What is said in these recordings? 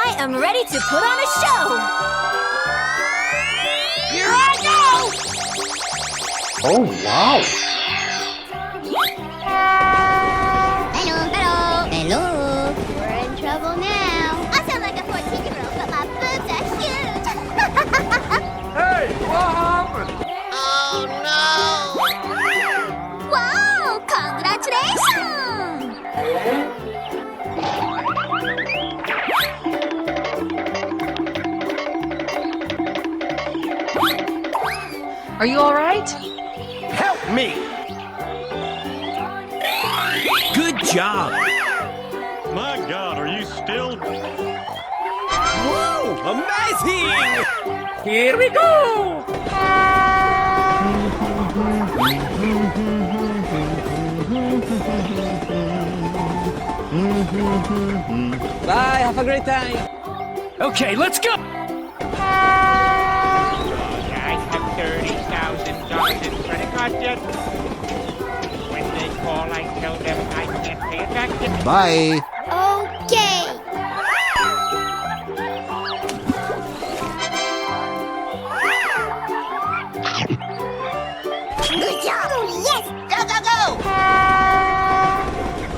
I am ready to put on a show! Here I go! Oh, wow! Hello. We're in trouble now. I sound like a 14-year-old, but my boobs are huge. Hey, what happened? Oh, no. Wow, congratulations. Are you all right? Help me! Good job! My God, are you still? Whoa! Amazing! Here we go! Bye, have a great time! Okay, let's go! I have $30,000 in credit card debt. When they call, I tell them I can't pay it back. Bye. Okay. Good job. Yes. Go, go, go.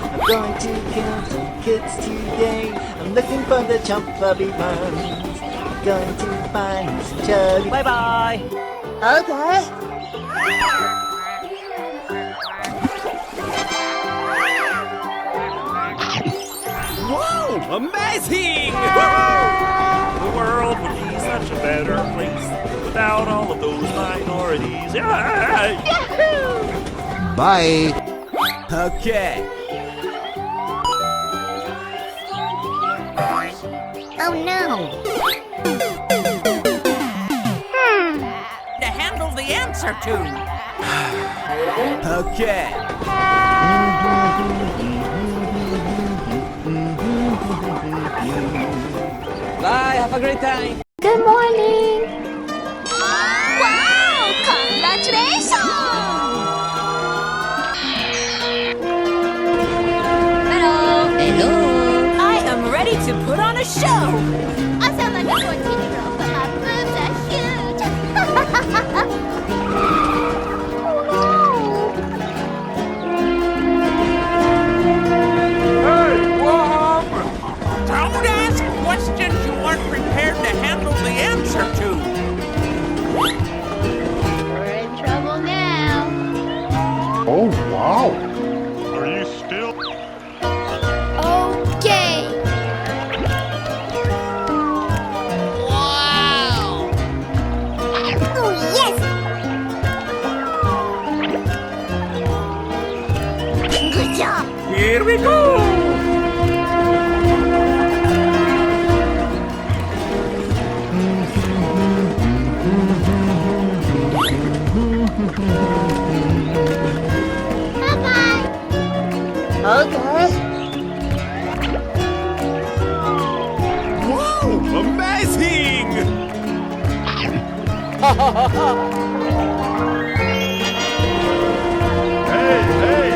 I'm going to kill some kids today. I'm looking for the chump flubby ones. Going to find some chubby. Bye bye! Okay. Whoa! Amazing! The world would be such a better place without all of those minorities. Bye. Okay. Oh no. To handle the answer to. Okay. Bye, have a great time. Good morning. Wow, congratulations. Hello! I am ready to put on a show! I sound like a 14-year-old, but my boobs are huge. Hey, what happened? Don't ask questions you aren't prepared to handle the answer to. We're in trouble now. Oh, wow. Are you still? Okay. Wow. Oh, yes. Good job. Here we go! Bye-bye. Okay. Whoa! Amazing! Hey!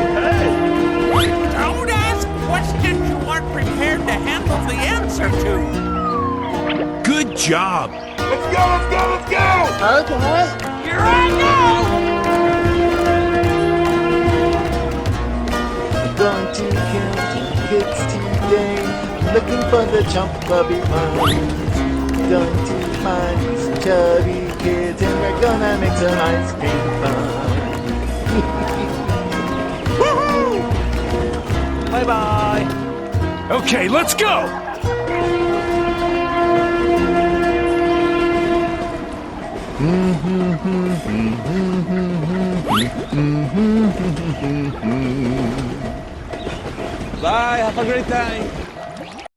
Don't ask questions you aren't prepared to handle the answer to. Good job! Let's go! Okay. Here I go! I'm going to kill some kids today. I'm looking for the chump flubby ones. Going to find some chubby kids and we're gonna make some ice cream fun. Bye bye! Okay, let's go! Bye, have a great time!